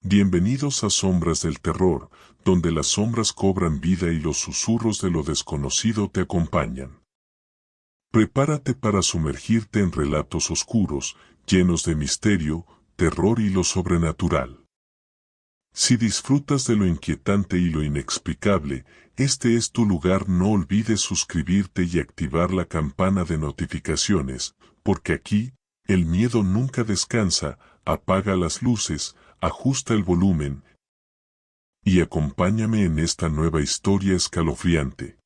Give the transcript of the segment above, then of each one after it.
Bienvenidos a Sombras del Terror, donde las sombras cobran vida y los susurros de lo desconocido te acompañan. Prepárate para sumergirte en relatos oscuros, llenos de misterio, terror y lo sobrenatural. Si disfrutas de lo inquietante y lo inexplicable, este es tu lugar. No olvides suscribirte y activar la campana de notificaciones, porque aquí, el miedo nunca descansa. Apaga las luces, ajusta el volumen y acompáñame en esta nueva historia escalofriante.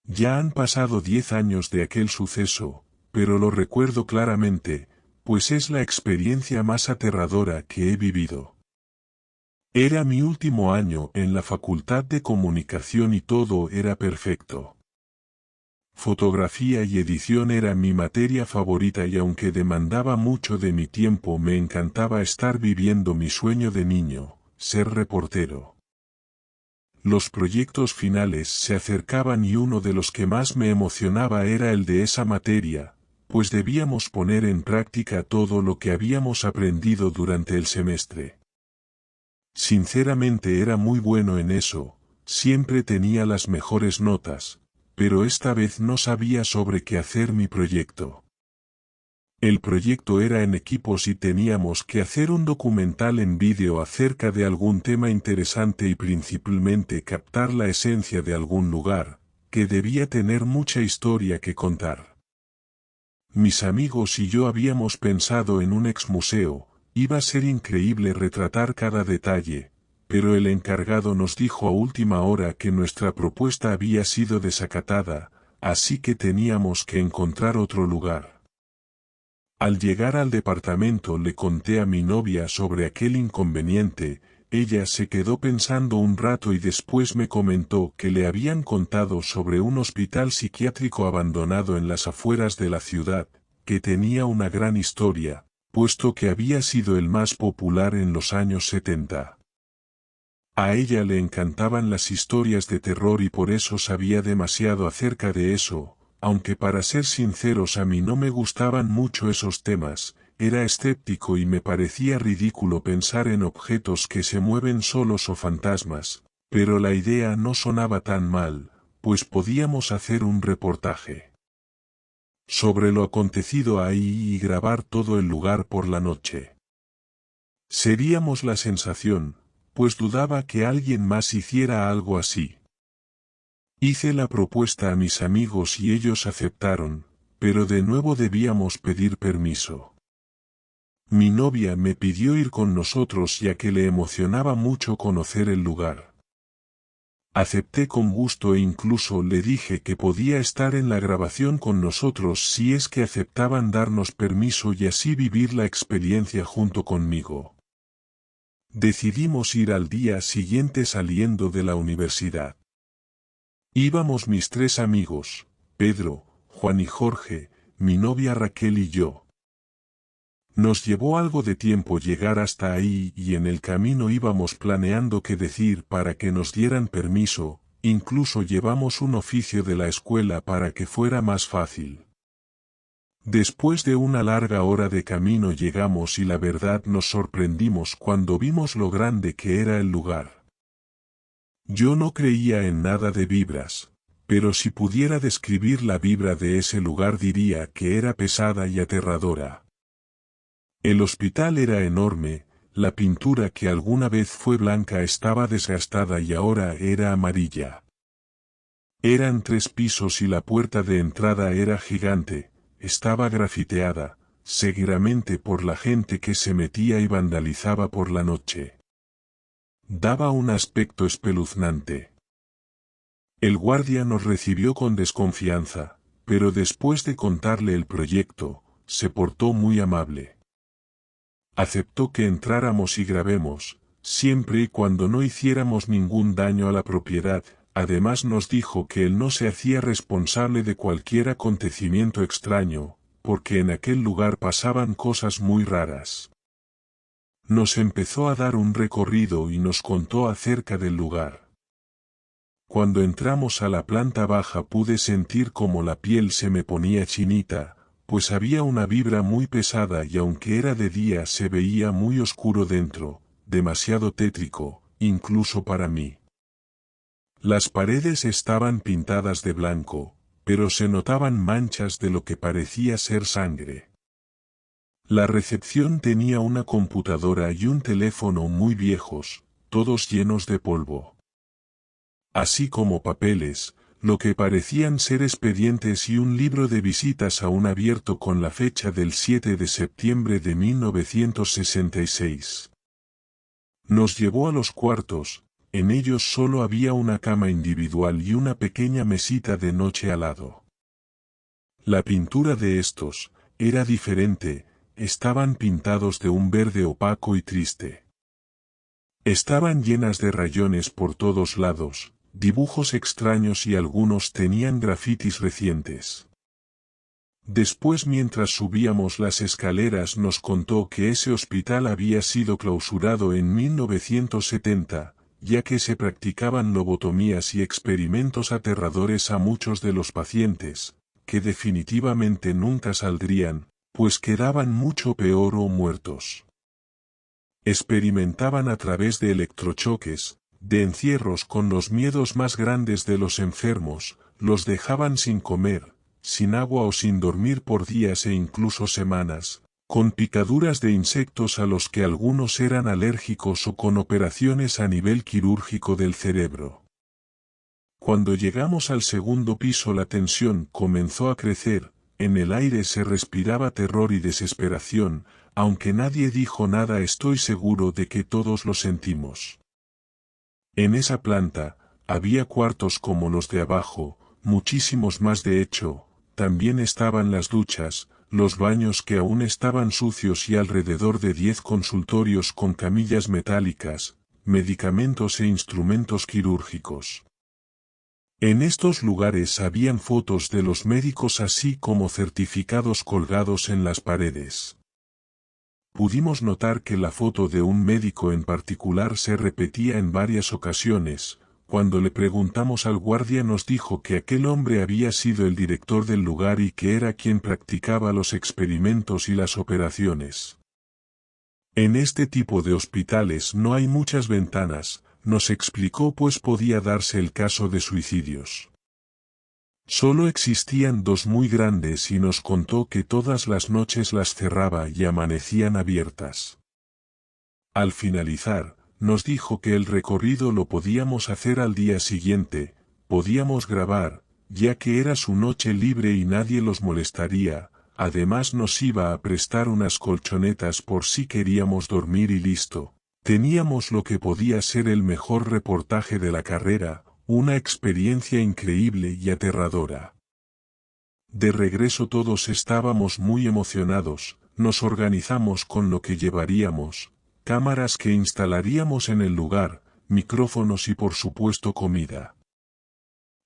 Ya han pasado 10 años de aquel suceso, pero lo recuerdo claramente, pues es la experiencia más aterradora que he vivido. Era mi último año en la Facultad de Comunicación y todo era perfecto. Fotografía y edición era mi materia favorita y aunque demandaba mucho de mi tiempo me encantaba estar viviendo mi sueño de niño, ser reportero. Los proyectos finales se acercaban y uno de los que más me emocionaba era el de esa materia, pues debíamos poner en práctica todo lo que habíamos aprendido durante el semestre. Sinceramente era muy bueno en eso, siempre tenía las mejores notas, pero esta vez no sabía sobre qué hacer mi proyecto. El proyecto era en equipos y teníamos que hacer un documental en vídeo acerca de algún tema interesante y principalmente captar la esencia de algún lugar, que debía tener mucha historia que contar. Mis amigos y yo habíamos pensado en un exmuseo, iba a ser increíble retratar cada detalle, pero el encargado nos dijo a última hora que nuestra propuesta había sido desacatada, así que teníamos que encontrar otro lugar. Al llegar al departamento le conté a mi novia sobre aquel inconveniente, ella se quedó pensando un rato y después me comentó que le habían contado sobre un hospital psiquiátrico abandonado en las afueras de la ciudad, que tenía una gran historia, puesto que había sido el más popular en los años 70. A ella le encantaban las historias de terror y por eso sabía demasiado acerca de eso, aunque para ser sinceros a mí no me gustaban mucho esos temas, era escéptico y me parecía ridículo pensar en objetos que se mueven solos o fantasmas, pero la idea no sonaba tan mal, pues podíamos hacer un reportaje sobre lo acontecido ahí y grabar todo el lugar por la noche. Seríamos la sensación, pues dudaba que alguien más hiciera algo así. Hice la propuesta a mis amigos y ellos aceptaron, pero de nuevo debíamos pedir permiso. Mi novia me pidió ir con nosotros ya que le emocionaba mucho conocer el lugar. Acepté con gusto e incluso le dije que podía estar en la grabación con nosotros si es que aceptaban darnos permiso y así vivir la experiencia junto conmigo. Decidimos ir al día siguiente saliendo de la universidad. Íbamos mis 3 amigos, Pedro, Juan y Jorge, mi novia Raquel y yo. Nos llevó algo de tiempo llegar hasta ahí y en el camino íbamos planeando qué decir para que nos dieran permiso, incluso llevamos un oficio de la escuela para que fuera más fácil. Después de una larga hora de camino llegamos y la verdad nos sorprendimos cuando vimos lo grande que era el lugar. Yo no creía en nada de vibras, pero si pudiera describir la vibra de ese lugar diría que era pesada y aterradora. El hospital era enorme, la pintura que alguna vez fue blanca estaba desgastada y ahora era amarilla. Eran 3 pisos y la puerta de entrada era gigante, estaba grafiteada, seguramente por la gente que se metía y vandalizaba por la noche. Daba un aspecto espeluznante. El guardia nos recibió con desconfianza, pero después de contarle el proyecto, se portó muy amable. Aceptó que entráramos y grabemos, siempre y cuando no hiciéramos ningún daño a la propiedad, además nos dijo que él no se hacía responsable de cualquier acontecimiento extraño, porque en aquel lugar pasaban cosas muy raras. Nos empezó a dar un recorrido y nos contó acerca del lugar. Cuando entramos a la planta baja pude sentir como la piel se me ponía chinita, pues había una vibra muy pesada y aunque era de día se veía muy oscuro dentro, demasiado tétrico, incluso para mí. Las paredes estaban pintadas de blanco, pero se notaban manchas de lo que parecía ser sangre. La recepción tenía una computadora y un teléfono muy viejos, todos llenos de polvo. Así como papeles, lo que parecían ser expedientes y un libro de visitas aún abierto con la fecha del 7 de septiembre de 1966. Nos llevó a los cuartos, en ellos solo había una cama individual y una pequeña mesita de noche al lado. La pintura de estos era diferente, estaban pintados de un verde opaco y triste. Estaban llenas de rayones por todos lados, dibujos extraños y algunos tenían grafitis recientes. Después, mientras subíamos las escaleras, nos contó que ese hospital había sido clausurado en 1970, ya que se practicaban lobotomías y experimentos aterradores a muchos de los pacientes, que definitivamente nunca saldrían, pues quedaban mucho peor o muertos. Experimentaban a través de electrochoques, de encierros con los miedos más grandes de los enfermos, los dejaban sin comer, sin agua o sin dormir por días e incluso semanas, con picaduras de insectos a los que algunos eran alérgicos o con operaciones a nivel quirúrgico del cerebro. Cuando llegamos al segundo piso la tensión comenzó a crecer, en el aire se respiraba terror y desesperación, aunque nadie dijo nada, estoy seguro de que todos lo sentimos. En esa planta, había cuartos como los de abajo, muchísimos más de hecho, también estaban las duchas, los baños que aún estaban sucios y alrededor de 10 consultorios con camillas metálicas, medicamentos e instrumentos quirúrgicos. En estos lugares habían fotos de los médicos así como certificados colgados en las paredes. Pudimos notar que la foto de un médico en particular se repetía en varias ocasiones. Cuando le preguntamos al guardia nos dijo que aquel hombre había sido el director del lugar y que era quien practicaba los experimentos y las operaciones. En este tipo de hospitales no hay muchas ventanas, nos explicó, pues podía darse el caso de suicidios. Solo existían 2 muy grandes y nos contó que todas las noches las cerraba y amanecían abiertas. Al finalizar, nos dijo que el recorrido lo podíamos hacer al día siguiente, podíamos grabar, ya que era su noche libre y nadie los molestaría, además nos iba a prestar unas colchonetas por si queríamos dormir y listo. Teníamos lo que podía ser el mejor reportaje de la carrera, una experiencia increíble y aterradora. De regreso todos estábamos muy emocionados, nos organizamos con lo que llevaríamos, cámaras que instalaríamos en el lugar, micrófonos y por supuesto comida.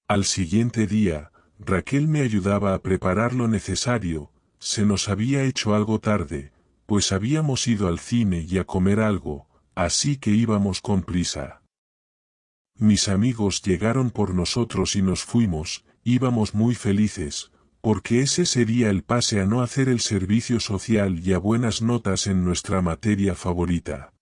Al siguiente día, Raquel me ayudaba a preparar lo necesario, se nos había hecho algo tarde, pues habíamos ido al cine y a comer algo, así que íbamos con prisa. Mis amigos llegaron por nosotros y nos fuimos, íbamos muy felices, porque ese sería el pase a no hacer el servicio social y a buenas notas en nuestra materia favorita.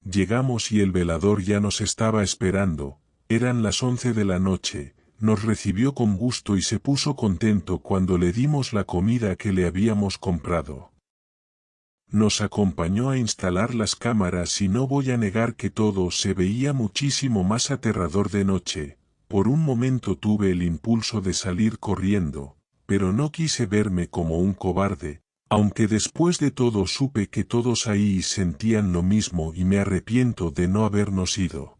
Llegamos y el velador ya nos estaba esperando, eran las 11 de la noche, nos recibió con gusto y se puso contento cuando le dimos la comida que le habíamos comprado. Nos acompañó a instalar las cámaras y no voy a negar que todo se veía muchísimo más aterrador de noche. Por un momento tuve el impulso de salir corriendo, pero no quise verme como un cobarde, aunque después de todo supe que todos ahí sentían lo mismo y me arrepiento de no habernos ido.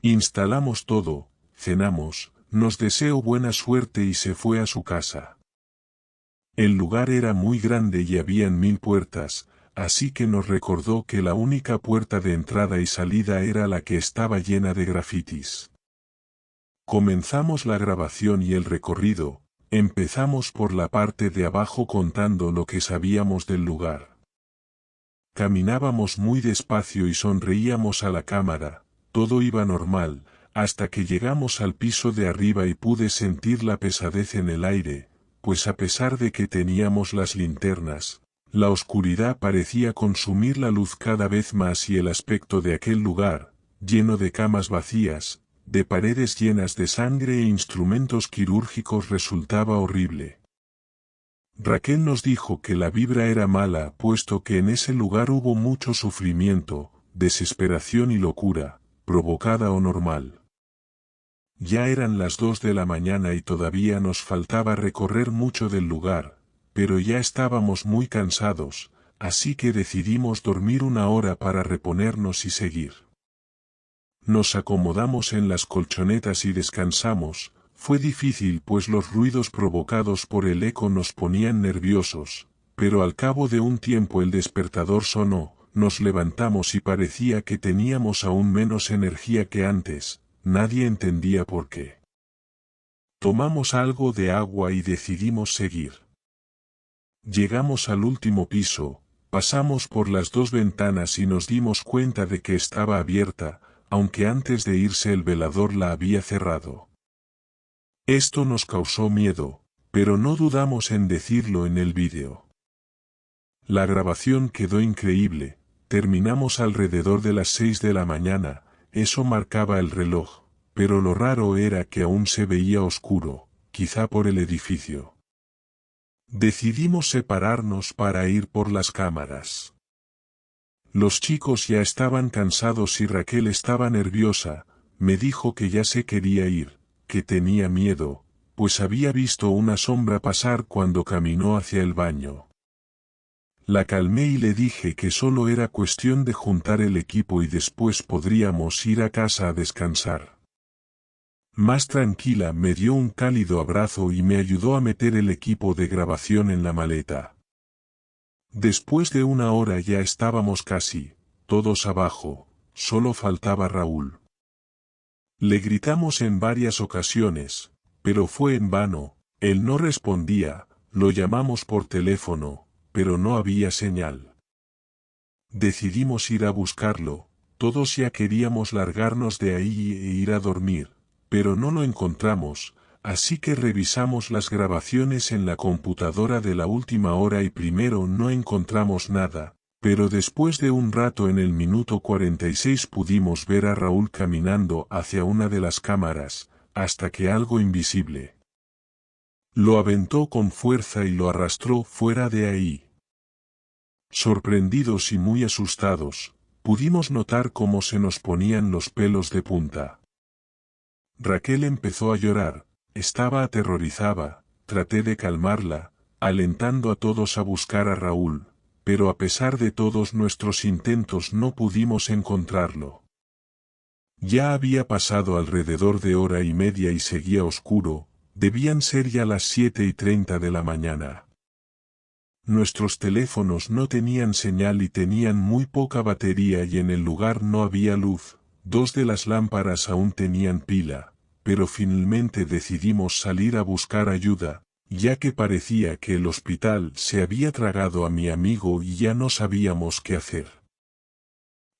Instalamos todo, cenamos, nos deseó buena suerte y se fue a su casa. El lugar era muy grande y habían 1000 puertas, así que nos recordó que la única puerta de entrada y salida era la que estaba llena de grafitis. Comenzamos la grabación y el recorrido, empezamos por la parte de abajo contando lo que sabíamos del lugar. Caminábamos muy despacio y sonreíamos a la cámara, todo iba normal, hasta que llegamos al piso de arriba y pude sentir la pesadez en el aire, pues a pesar de que teníamos las linternas, la oscuridad parecía consumir la luz cada vez más y el aspecto de aquel lugar, lleno de camas vacías, de paredes llenas de sangre e instrumentos quirúrgicos resultaba horrible. Raquel nos dijo que la vibra era mala puesto que en ese lugar hubo mucho sufrimiento, desesperación y locura, provocada o normal. Ya eran las 2 de la mañana y todavía nos faltaba recorrer mucho del lugar, pero ya estábamos muy cansados, así que decidimos dormir una hora para reponernos y seguir. Nos acomodamos en las colchonetas y descansamos. Fue difícil pues los ruidos provocados por el eco nos ponían nerviosos, pero al cabo de un tiempo el despertador sonó, nos levantamos y parecía que teníamos aún menos energía que antes, nadie entendía por qué. Tomamos algo de agua y decidimos seguir. Llegamos al último piso, pasamos por las 2 ventanas y nos dimos cuenta de que estaba abierta, aunque antes de irse el velador la había cerrado. Esto nos causó miedo, pero no dudamos en decirlo en el vídeo. La grabación quedó increíble, terminamos alrededor de las 6 de la mañana, eso marcaba el reloj, pero lo raro era que aún se veía oscuro, quizá por el edificio. Decidimos separarnos para ir por las cámaras. Los chicos ya estaban cansados y Raquel estaba nerviosa, me dijo que ya se quería ir, que tenía miedo, pues había visto una sombra pasar cuando caminó hacia el baño. La calmé y le dije que solo era cuestión de juntar el equipo y después podríamos ir a casa a descansar. Más tranquila me dio un cálido abrazo y me ayudó a meter el equipo de grabación en la maleta. Después de una hora ya estábamos casi, todos abajo, solo faltaba Raúl. Le gritamos en varias ocasiones, pero fue en vano, él no respondía, lo llamamos por teléfono, pero no había señal. Decidimos ir a buscarlo, todos ya queríamos largarnos de ahí e ir a dormir, pero no lo encontramos, así que revisamos las grabaciones en la computadora de la última hora y primero no encontramos nada, pero después de un rato en el minuto 46 pudimos ver a Raúl caminando hacia una de las cámaras, hasta que algo invisible lo aventó con fuerza y lo arrastró fuera de ahí. Sorprendidos y muy asustados, pudimos notar cómo se nos ponían los pelos de punta. Raquel empezó a llorar, estaba aterrorizada, traté de calmarla, alentando a todos a buscar a Raúl, pero a pesar de todos nuestros intentos no pudimos encontrarlo. Ya había pasado alrededor de hora y media y seguía oscuro, debían ser ya las 7:30 de la mañana. Nuestros teléfonos no tenían señal y tenían muy poca batería y en el lugar no había luz, 2 de las lámparas aún tenían pila, pero finalmente decidimos salir a buscar ayuda, ya que parecía que el hospital se había tragado a mi amigo y ya no sabíamos qué hacer.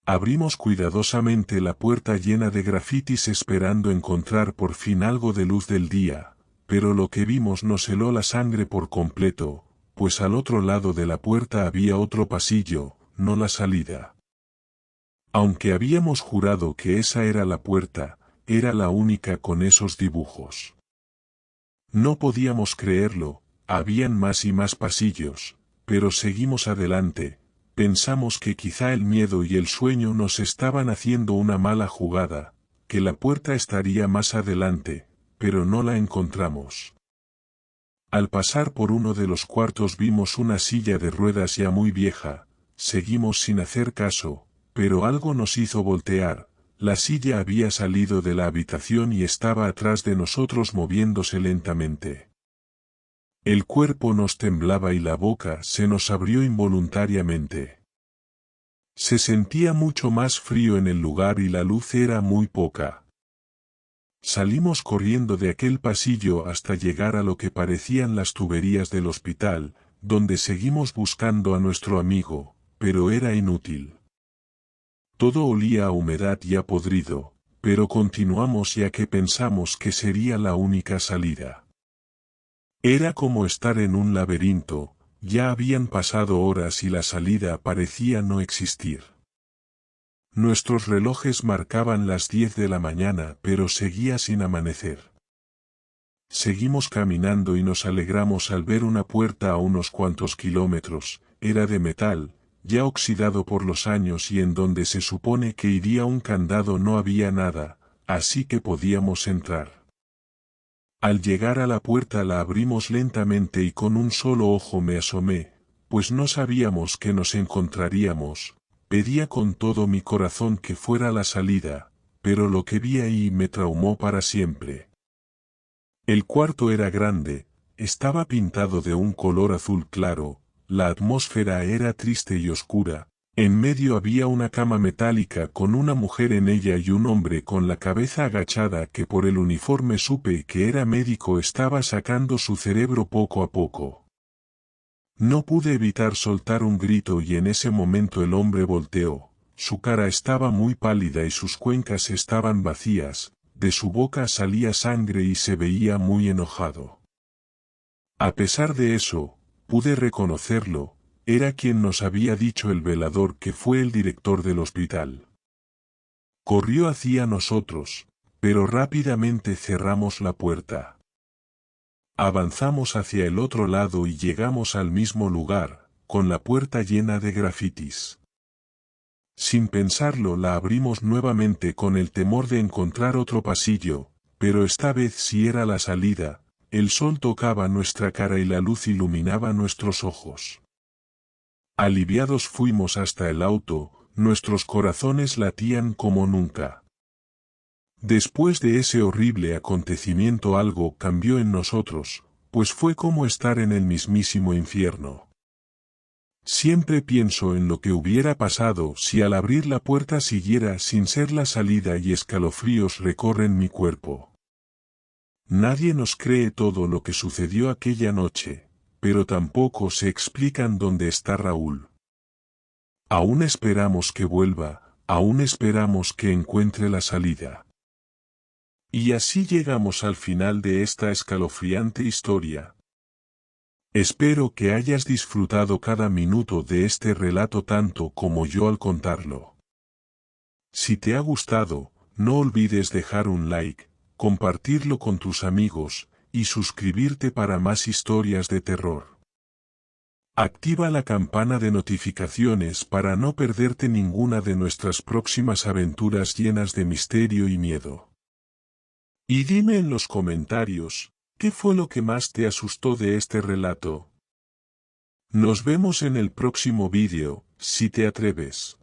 Abrimos cuidadosamente la puerta llena de grafitis esperando encontrar por fin algo de luz del día, pero lo que vimos nos heló la sangre por completo, pues al otro lado de la puerta había otro pasillo, no la salida. Aunque habíamos jurado que esa era la puerta, era la única con esos dibujos. No podíamos creerlo, habían más y más pasillos, pero seguimos adelante, pensamos que quizá el miedo y el sueño nos estaban haciendo una mala jugada, que la puerta estaría más adelante, pero no la encontramos. Al pasar por uno de los cuartos vimos una silla de ruedas ya muy vieja, seguimos sin hacer caso, pero algo nos hizo voltear, la silla había salido de la habitación y estaba atrás de nosotros moviéndose lentamente. El cuerpo nos temblaba y la boca se nos abrió involuntariamente. Se sentía mucho más frío en el lugar y la luz era muy poca. Salimos corriendo de aquel pasillo hasta llegar a lo que parecían las tuberías del hospital, donde seguimos buscando a nuestro amigo, pero era inútil. Todo olía a humedad y a podrido, pero continuamos ya que pensamos que sería la única salida. Era como estar en un laberinto, ya habían pasado horas y la salida parecía no existir. Nuestros relojes marcaban las 10 de la mañana, pero seguía sin amanecer. Seguimos caminando y nos alegramos al ver una puerta a unos cuantos kilómetros. Era de metal, ya oxidado por los años, y en donde se supone que iría un candado no había nada, así que podíamos entrar. Al llegar a la puerta la abrimos lentamente y con un solo ojo me asomé, pues no sabíamos que nos encontraríamos. Pedía con todo mi corazón que fuera la salida, pero lo que vi ahí me traumó para siempre. El cuarto era grande, estaba pintado de un color azul claro, la atmósfera era triste y oscura. En medio había una cama metálica con una mujer en ella y un hombre con la cabeza agachada que por el uniforme supe que era médico. Estaba sacando su cerebro poco a poco. No pude evitar soltar un grito y en ese momento el hombre volteó. Su cara estaba muy pálida y sus cuencas estaban vacías, de su boca salía sangre y se veía muy enojado. A pesar de eso, pude reconocerlo. Era quien nos había dicho el velador que fue el director del hospital. Corrió hacia nosotros, pero rápidamente cerramos la puerta. Avanzamos hacia el otro lado y llegamos al mismo lugar, con la puerta llena de grafitis. Sin pensarlo la abrimos nuevamente con el temor de encontrar otro pasillo, pero esta vez sí era la salida. El sol tocaba nuestra cara y la luz iluminaba nuestros ojos. Aliviados fuimos hasta el auto, nuestros corazones latían como nunca. Después de ese horrible acontecimiento algo cambió en nosotros, pues fue como estar en el mismísimo infierno. Siempre pienso en lo que hubiera pasado si al abrir la puerta siguiera sin ser la salida y escalofríos recorren mi cuerpo. Nadie nos cree todo lo que sucedió aquella noche, pero tampoco se explican dónde está Raúl. Aún esperamos que vuelva, aún esperamos que encuentre la salida. Y así llegamos al final de esta escalofriante historia. Espero que hayas disfrutado cada minuto de este relato tanto como yo al contarlo. Si te ha gustado, no olvides dejar un like, compartirlo con tus amigos, y suscribirte para más historias de terror. Activa la campana de notificaciones para no perderte ninguna de nuestras próximas aventuras llenas de misterio y miedo. Y dime en los comentarios, ¿qué fue lo que más te asustó de este relato? Nos vemos en el próximo vídeo, si te atreves.